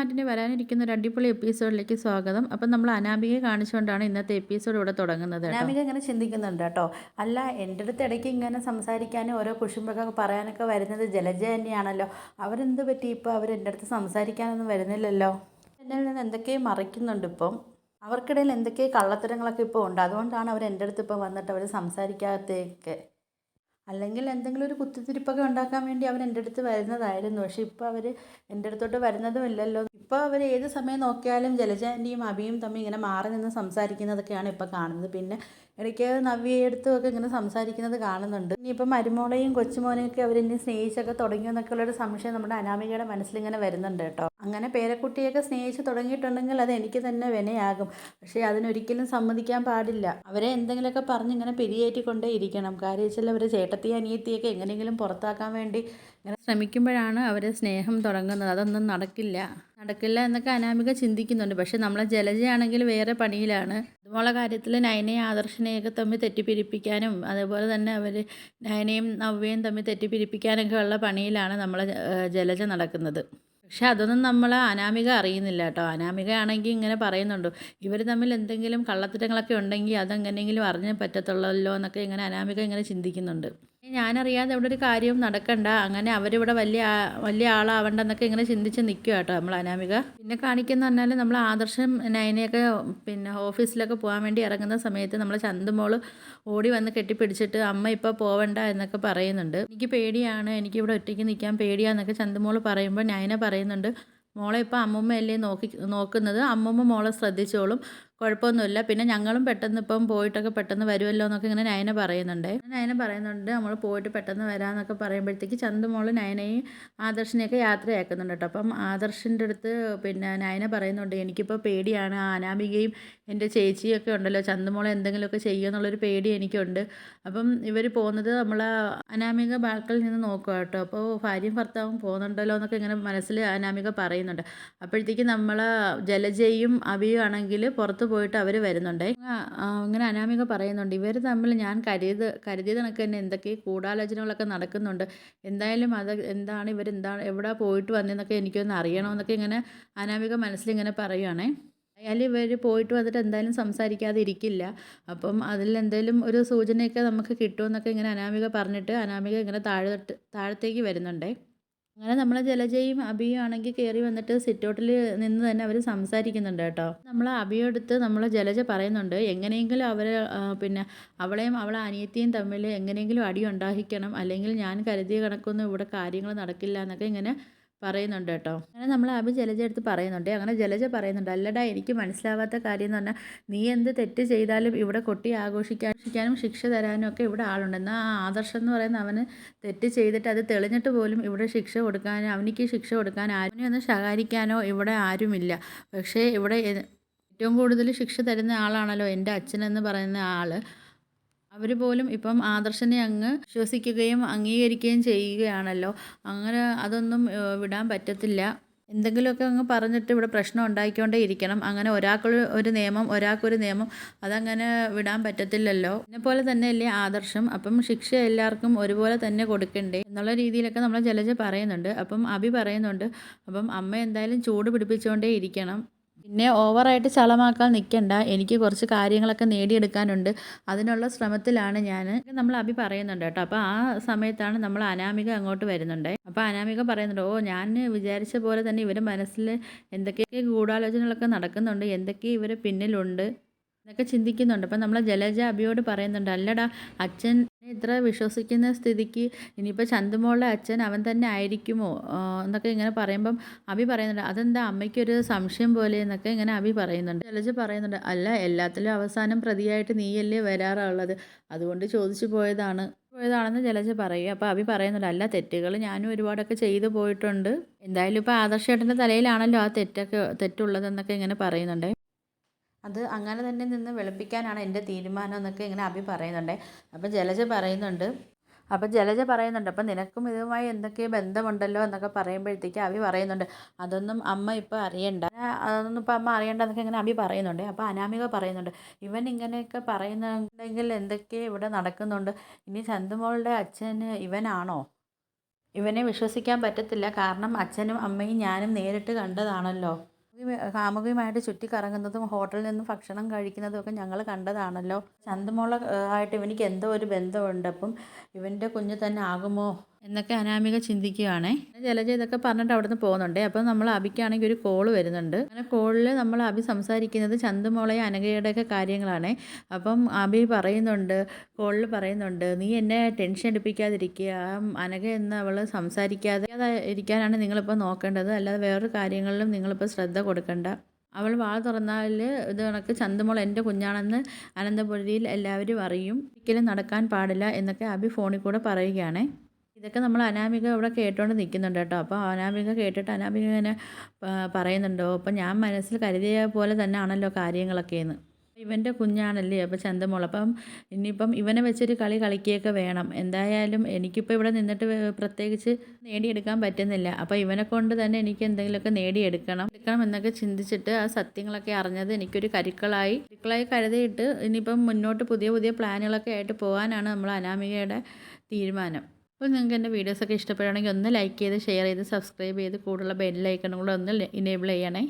മാറ്റിന് വരാനിരിക്കുന്ന ഒരു അടിപൊളി എപ്പിസോഡിലേക്ക് സ്വാഗതം. അപ്പം നമ്മൾ അനാമികയെ കാണിച്ചുകൊണ്ടാണ് ഇന്നത്തെ എപ്പിസോഡ് ഇവിടെ തുടങ്ങുന്നത് കേട്ടോ. അനാമിക ഇങ്ങനെ ചിന്തിക്കുന്നുണ്ട് കേട്ടോ. അല്ല, എൻ്റെ അടുത്ത് ഇടയ്ക്ക് ഇങ്ങനെ സംസാരിക്കാനും ഓരോ കുശുമ്പൊക്കെ പറയാനൊക്കെ വരുന്നത് ജലജ തന്നെയാണല്ലോ. അവരെന്ത് പറ്റി ഇപ്പോൾ അവർ എൻ്റെ അടുത്ത് സംസാരിക്കാനൊന്നും വരുന്നില്ലല്ലോ. എന്നിൽ നിന്ന് എന്തൊക്കെയോ മറയ്ക്കുന്നുണ്ട് ഇപ്പം. അവർക്കിടയിൽ എന്തൊക്കെയോ കള്ളത്തരങ്ങളൊക്കെ ഇപ്പോൾ ഉണ്ട്. അതുകൊണ്ടാണ് അവർ എൻ്റെ അടുത്ത് ഇപ്പോൾ വന്നിട്ട് അവർ സംസാരിക്കാത്തേക്ക്. അല്ലെങ്കിൽ എന്തെങ്കിലും ഒരു കുത്തിത്തിരിപ്പൊക്കെ ഉണ്ടാക്കാൻ വേണ്ടി അവർ എൻ്റെ അടുത്ത് വരുന്നതായിരുന്നു. പക്ഷെ ഇപ്പോൾ അവർ എൻ്റെ അടുത്തോട്ട് വരുന്നതും ഇല്ലല്ലോ. ഇപ്പോൾ അവർ ഏത് സമയം നോക്കിയാലും ജലജ ആൻറ്റിയും അഭിയും തമ്മിൽ ഇങ്ങനെ മാറി നിന്ന് സംസാരിക്കുന്നതൊക്കെയാണ് ഇപ്പോൾ കാണുന്നത്. പിന്നെ ഇടയ്ക്ക് നവ്യയെടുത്തുമൊക്കെ ഇങ്ങനെ സംസാരിക്കുന്നത് കാണുന്നുണ്ട്. ഇനിയിപ്പോൾ മരുമോളെയും കൊച്ചുമോനെയൊക്കെ അവരിനി സ്നേഹിച്ചൊക്കെ തുടങ്ങിയെന്നൊക്കെയുള്ളൊരു സംശയം നമ്മുടെ അനാമികയുടെ മനസ്സിലിങ്ങനെ വരുന്നുണ്ട് കേട്ടോ. അങ്ങനെ പേരക്കുട്ടിയൊക്കെ സ്നേഹിച്ച് തുടങ്ങിയിട്ടുണ്ടെങ്കിൽ അത് എനിക്ക് തന്നെ വിനയാകും. പക്ഷേ അതിനൊരിക്കലും സമ്മതിക്കാൻ പാടില്ല. അവരെ എന്തെങ്കിലുമൊക്കെ പറഞ്ഞ് ഇങ്ങനെ പിരിയേറ്റിക്കൊണ്ടേ ഇരിക്കണം. കാര്യം വെച്ചാൽ അവർ ചേട്ടത്തി അനിയത്തിയൊക്കെ എങ്ങനെയെങ്കിലും പുറത്താക്കാൻ വേണ്ടി ഇങ്ങനെ ശ്രമിക്കുമ്പോഴാണ് അവർ സ്നേഹം തുടങ്ങുന്നത്. അതൊന്നും നടക്കില്ല എന്നൊക്കെ അനാമിക ചിന്തിക്കുന്നുണ്ട്. പക്ഷെ നമ്മളെ ജലജയാണെങ്കിൽ വേറെ പണിയിലാണ്. അതുപോലുള്ള കാര്യത്തിൽ നയനയും ആദർശനെയൊക്കെ തമ്മിൽ തെറ്റിപ്പിരിപ്പിക്കാനും അതേപോലെ തന്നെ അവർ നയനയും നവ്യയും തമ്മിൽ തെറ്റിപ്പിരിപ്പിക്കാനൊക്കെ ഉള്ള പണിയിലാണ് നമ്മളെ ജലജ നടക്കുന്നത്. പക്ഷെ അതൊന്നും നമ്മൾ അനാമിക അറിയുന്നില്ല കേട്ടോ. അനാമിക ആണെങ്കിൽ ഇങ്ങനെ പറയുന്നുണ്ട്, ഇവർ തമ്മിൽ എന്തെങ്കിലും കള്ളത്തരങ്ങളൊക്കെ ഉണ്ടെങ്കിൽ അതെങ്ങനെയെങ്കിലും അറിഞ്ഞേ പറ്റത്തുള്ളല്ലോ എന്നൊക്കെ ഇങ്ങനെ അനാമിക ഇങ്ങനെ ചിന്തിക്കുന്നുണ്ട്. ഞാനറിയാതെ ഇവിടെ ഒരു കാര്യവും നടക്കണ്ട, അങ്ങനെ അവരിവിടെ വലിയ ആളാവണ്ടെന്നൊക്കെ ഇങ്ങനെ ചിന്തിച്ച് നിൽക്കുക കേട്ടോ നമ്മൾ അനാമിക. പിന്നെ കാണിക്കുന്ന പറഞ്ഞാൽ നമ്മൾ ആദർശം നയനയൊക്കെ പിന്നെ ഓഫീസിലൊക്കെ പോകാൻ വേണ്ടി ഇറങ്ങുന്ന സമയത്ത് നമ്മൾ ചന്തുമോൾ ഓടി വന്ന് കെട്ടിപ്പിടിച്ചിട്ട് അമ്മ ഇപ്പോൾ പോവണ്ട എന്നൊക്കെ പറയുന്നുണ്ട്. എനിക്ക് പേടിയാണ്, എനിക്കിവിടെ ഒറ്റയ്ക്ക് നിൽക്കാൻ പേടിയാന്നൊക്കെ ചന്തുമോൾ പറയുമ്പോൾ നയന പറയുന്നുണ്ട്, മോളെ ഇപ്പോൾ അമ്മൂമ്മയല്ലേ നോക്കുന്നത്, അമ്മൂമ്മ മോളെ ശ്രദ്ധിച്ചോളും, കുഴപ്പമൊന്നുമില്ല. പിന്നെ ഞങ്ങളും പെട്ടെന്ന് ഇപ്പം പോയിട്ടൊക്കെ പെട്ടെന്ന് വരുമല്ലോ എന്നൊക്കെ ഇങ്ങനെ നയന പറയുന്നുണ്ട്. നമ്മൾ പോയിട്ട് പെട്ടെന്ന് വരാമെന്നൊക്കെ പറയുമ്പോഴത്തേക്ക് ചന്തുമോൾ നയനയും ആദർശിനെയൊക്കെ യാത്രയാക്കുന്നുണ്ട് കേട്ടോ. അപ്പം ആദർശിൻ്റെ അടുത്ത് പിന്നെ നയന പറയുന്നുണ്ട്, എനിക്കിപ്പോൾ പേടിയാണ്, ആ അനാമികയും എൻ്റെ ചേച്ചിയൊക്കെ ഉണ്ടല്ലോ, ചന്തുമോളെ എന്തെങ്കിലുമൊക്കെ ചെയ്യുമെന്നുള്ളൊരു പേടി എനിക്കുണ്ട്. അപ്പം ഇവർ പോകുന്നത് നമ്മൾ അനാമിക ബാൽക്കണിൽ നിന്ന് നോക്കുക കേട്ടോ. അപ്പോൾ ഭാര്യയും ഭർത്താവും പോകുന്നുണ്ടല്ലോ എന്നൊക്കെ ഇങ്ങനെ മനസ്സിൽ അനാമിക പറയുന്നുണ്ട്. അപ്പോഴത്തേക്ക് നമ്മൾ ജലജയും അഭിയും ആണെങ്കിൽ പുറത്ത് പോയിട്ട് അവർ വരുന്നുണ്ട്. ഇങ്ങനെ അനാമിക പറയുന്നുണ്ട്, ഇവർ തമ്മിൽ ഞാൻ കരുതിയത് കണക്ക് തന്നെ എന്തൊക്കെ ഗൂഢാലോചനകളൊക്കെ നടക്കുന്നുണ്ട്. എന്തായാലും അത് എന്താണ് എവിടെ പോയിട്ട് വന്നതെന്നൊക്കെ എനിക്കൊന്ന് അറിയണമെന്നൊക്കെ ഇങ്ങനെ അനാമിക മനസ്സിലിങ്ങനെ പറയുവാണേ. അയാൾ ഇവർ പോയിട്ട് വന്നിട്ട് എന്തായാലും സംസാരിക്കാതെ ഇരിക്കില്ല. അപ്പം അതിലെന്തെങ്കിലും ഒരു സൂചനയൊക്കെ നമുക്ക് കിട്ടുമെന്നൊക്കെ ഇങ്ങനെ അനാമിക പറഞ്ഞിട്ട് അനാമിക ഇങ്ങനെ താഴത്തേക്ക് വരുന്നുണ്ടേ. അങ്ങനെ നമ്മളെ ജലജയും അഭിയും ആണെങ്കിൽ കയറി വന്നിട്ട് സിറ്റൗട്ടിൽ നിന്ന് തന്നെ അവർ സംസാരിക്കുന്നുണ്ട് കേട്ടോ. നമ്മൾ അഭിയോടുത്ത് നമ്മളെ ജലജ പറയുന്നുണ്ട്, എങ്ങനെയെങ്കിലും അവരെ പിന്നെ അവളെയും അവളെ അനിയത്തിയും തമ്മിൽ എങ്ങനെയെങ്കിലും അടി ഉണ്ടാക്കിക്കണം, അല്ലെങ്കിൽ ഞാൻ കരുതിയ കണക്കൊന്നും ഇവിടെ കാര്യങ്ങൾ നടക്കില്ല എന്നൊക്കെ ഇങ്ങനെ പറയുന്നുണ്ട് കേട്ടോ. അങ്ങനെ നമ്മൾ അഭി ജലജ എടുത്ത് പറയുന്നുണ്ട്. അങ്ങനെ ജലജ പറയുന്നുണ്ട്, അല്ലടാ എനിക്ക് മനസ്സിലാവാത്ത കാര്യം എന്ന് പറഞ്ഞാൽ നീ എന്ത് തെറ്റ് ചെയ്താലും ഇവിടെ കൊട്ടി ആഘോഷിക്കാനും ശിക്ഷ തരാനും ഒക്കെ ഇവിടെ ആളുണ്ട്. എന്നാൽ ആ ആദർശം എന്ന് പറയുന്ന അവന് തെറ്റ് ചെയ്തിട്ട് അത് തെളിഞ്ഞിട്ട് പോലും ഇവിടെ ശിക്ഷ കൊടുക്കാനോ അവനിക്ക് ശിക്ഷ കൊടുക്കാൻ ആരും ഒന്ന് ശകാരിക്കാനോ ഇവിടെ ആരുമില്ല. പക്ഷേ ഇവിടെ ഏറ്റവും കൂടുതൽ ശിക്ഷ തരുന്ന ആളാണല്ലോ എൻ്റെ അച്ഛനെന്ന് പറയുന്ന ആൾ. അവർ പോലും ഇപ്പം ആദർശനെ അങ്ങ് വിശ്വസിക്കുകയും അംഗീകരിക്കുകയും ചെയ്യുകയാണല്ലോ. അങ്ങനെ അതൊന്നും വിടാൻ പറ്റത്തില്ല. എന്തെങ്കിലുമൊക്കെ അങ്ങ് പറഞ്ഞിട്ട് ഇവിടെ പ്രശ്നം ഉണ്ടാക്കിക്കൊണ്ടേ ഇരിക്കണം. അങ്ങനെ ഒരാൾക്കൊരു നിയമം അതങ്ങനെ വിടാൻ പറ്റത്തില്ലല്ലോ. എന്നെപ്പോലെ തന്നെയല്ലേ ആദർശം, അപ്പം ശിക്ഷ എല്ലാവർക്കും ഒരുപോലെ തന്നെ കൊടുക്കണ്ടേ എന്നുള്ള രീതിയിലൊക്കെ നമ്മൾ ജലജ പറയുന്നുണ്ട്. അപ്പം അഭി പറയുന്നുണ്ട്, അപ്പം അമ്മ എന്തായാലും ചൂട് പിടിപ്പിച്ചുകൊണ്ടേ ഇരിക്കണം, പിന്നെ ഓവറായിട്ട് ചളമാക്കാൻ നിൽക്കണ്ട, എനിക്ക് കുറച്ച് കാര്യങ്ങളൊക്കെ നേടിയെടുക്കാനുണ്ട്, അതിനുള്ള ശ്രമത്തിലാണ് ഞാൻ നമ്മൾ അഭി പറയുന്നുണ്ട് കേട്ടോ. അപ്പോൾ ആ സമയത്താണ് നമ്മൾ അനാമിക അങ്ങോട്ട് വരുന്നുണ്ട്. അപ്പോൾ അനാമിക പറയുന്നുണ്ട്, ഓ ഞാൻ വിചാരിച്ച പോലെ തന്നെ ഇവരുടെ മനസ്സിൽ എന്തൊക്കെയൊക്കെ ഗൂഢാലോചനകളൊക്കെ നടക്കുന്നുണ്ട്, എന്തൊക്കെ ഇവരെ പിന്നിലുണ്ട് എന്നൊക്കെ ചിന്തിക്കുന്നുണ്ട്. അപ്പം നമ്മൾ ജലജ അഭിയോട് പറയുന്നുണ്ട്, അല്ലടാ അച്ഛൻ ഇത്ര വിശ്വസിക്കുന്ന സ്ഥിതിക്ക് ഇനിയിപ്പോൾ ചന്തുമോളുടെ അച്ഛൻ അവൻ തന്നെ ആയിരിക്കുമോ എന്നൊക്കെ ഇങ്ങനെ പറയുമ്പം അഭി പറയുന്നുണ്ട്, അതെന്താ അമ്മയ്ക്കൊരു സംശയം പോലെ എന്നൊക്കെ ഇങ്ങനെ അഭി പറയുന്നുണ്ട്. ജലജ പറയുന്നുണ്ട്, അല്ല എല്ലാത്തിലും അവസാനം പ്രതിയായിട്ട് നീയല്ലേ വരാറുള്ളത്, അതുകൊണ്ട് ചോദിച്ചു പോയതാണെന്ന് ജലജ പറയുക. അപ്പോൾ അഭി പറയുന്നുണ്ട്, അല്ല തെറ്റുകൾ ഞാനും ഒരുപാടൊക്കെ ചെയ്തു പോയിട്ടുണ്ട്, എന്തായാലും ഇപ്പോൾ ആദർശേട്ടൻ്റെ തലയിലാണല്ലോ ആ തെറ്റുള്ളതെന്നൊക്കെ ഇങ്ങനെ പറയുന്നുണ്ട്. അത് അങ്ങനെ തന്നെ നിന്ന് വെളുപ്പിക്കാനാണ് എൻ്റെ തീരുമാനം എന്നൊക്കെ ഇങ്ങനെ അഭി പറയുന്നുണ്ട്. അപ്പം ജലജ പറയുന്നുണ്ട്, അപ്പം നിനക്കും ഇതുമായി എന്തൊക്കെ ബന്ധമുണ്ടല്ലോ എന്നൊക്കെ പറയുമ്പോഴത്തേക്ക് അഭി പറയുന്നുണ്ട്, അതൊന്നും അമ്മ ഇപ്പോൾ അറിയണ്ട, അതൊന്നും ഇപ്പോൾ അമ്മ അറിയണ്ട എന്നൊക്കെ ഇങ്ങനെ അഭി പറയുന്നുണ്ട്. അപ്പോൾ അനാമിക പറയുന്നുണ്ട്, ഇവൻ ഇങ്ങനെയൊക്കെ പറയുന്നുണ്ടെങ്കിൽ എന്തൊക്കെ ഇവിടെ നടക്കുന്നുണ്ട്, ഇനി ചന്തുമോളുടെ അച്ഛൻ ഇവനാണോ ഇവനെ വിശ്വസിക്കാൻ പറ്റത്തില്ല. കാരണം അച്ഛനും അമ്മയും ഞാനും നേരിട്ട് കണ്ടതാണല്ലോ. കാമുകിയുമായിട്ട് ചുറ്റിക്കറങ്ങുന്നതും ഹോട്ടലിൽ നിന്നും ഭക്ഷണം കഴിക്കുന്നതും ഒക്കെ ഞങ്ങൾ കണ്ടതാണല്ലോ. ചന്തുമോള ആയിട്ട് ഇവനിക്ക് എന്തോ ഒരു ബന്ധമുണ്ട്. അപ്പം ഇവൻ്റെ കുഞ്ഞ് തന്നെ ആകുമോ എന്നൊക്കെ അനാമിക ചിന്തിക്കുകയാണേ. ജലജ ഇതൊക്കെ പറഞ്ഞിട്ട് അവിടെ നിന്ന് പോകുന്നുണ്ട്. അപ്പം നമ്മൾ അബിക്കാണെങ്കിൽ ഒരു കോള് വരുന്നുണ്ട്. അങ്ങനെ കോളിൽ നമ്മൾ അബി സംസാരിക്കുന്നത് ചന്തുമോളെയും അനഘയുടെയൊക്കെ കാര്യങ്ങളാണ്. അപ്പം അബി പറയുന്നുണ്ട്, കോളിൽ പറയുന്നുണ്ട്, നീ എന്നെ ടെൻഷൻ എടുപ്പിക്കാതിരിക്കുക. അനഘ എന്ന് അവൾ സംസാരിക്കാതെ ഇരിക്കാനാണ് നിങ്ങളിപ്പോൾ നോക്കേണ്ടത്. അല്ലാതെ വേറൊരു കാര്യങ്ങളിലും നിങ്ങളിപ്പോൾ ശ്രദ്ധ കൊടുക്കണ്ട. അവൾ വാ തുറന്നാൽ ഇത് കണക്ക് ചന്തുമോൾ എൻ്റെ കുഞ്ഞാണെന്ന് അനന്തപുരിയിൽ എല്ലാവരും അറിയും. ഒരിക്കലും നടക്കാൻ പാടില്ല എന്നൊക്കെ അബി ഫോണിൽ കൂടെ പറയുകയാണേ. ഇതൊക്കെ നമ്മൾ അനാമിക ഇവിടെ കേട്ടോണ്ട് നിൽക്കുന്നുണ്ട് കേട്ടോ. അപ്പോൾ അനാമിക കേട്ടിട്ട് അനാമിക ഇങ്ങനെ പറയുന്നുണ്ടോ, അപ്പം ഞാൻ മനസ്സിൽ കരുതിയ പോലെ തന്നെ ആണല്ലോ കാര്യങ്ങളൊക്കെയെന്ന്. ഇവൻ്റെ കുഞ്ഞാണല്ലേ അപ്പോൾ ചന്തമോൾ. അപ്പം ഇനിയിപ്പം ഇവനെ വെച്ചൊരു കളി കളിക്കുകയൊക്കെ വേണം. എന്തായാലും എനിക്കിപ്പോൾ ഇവിടെ നിന്നിട്ട് പ്രത്യേകിച്ച് നേടിയെടുക്കാൻ പറ്റുന്നില്ല. അപ്പോൾ ഇവനെ കൊണ്ട് തന്നെ എനിക്ക് എന്തെങ്കിലുമൊക്കെ നേടിയെടുക്കണം എന്നൊക്കെ ചിന്തിച്ചിട്ട് ആ സത്യങ്ങളൊക്കെ അറിഞ്ഞത് എനിക്കൊരു കരുക്കളായി കരുതിയിട്ട് ഇനിയിപ്പം മുന്നോട്ട് പുതിയ പുതിയ പ്ലാനുകളൊക്കെ ആയിട്ട് പോകാനാണ് നമ്മൾ അനാമികയുടെ തീരുമാനം. അപ്പോൾ നിങ്ങൾക്ക് എൻ്റെ വീഡിയോസൊക്കെ ഇഷ്ടപ്പെടുകയാണെങ്കിൽ ഒന്ന് ലൈക്ക് ചെയ്ത് ഷെയർ ചെയ്ത് സബ്സ്ക്രൈബ് ചെയ്ത് കൂടുതലുള്ള ബെല്ലൈക്കണും കൂടെ ഒന്ന് ഇനേബിൾ ചെയ്യണേ.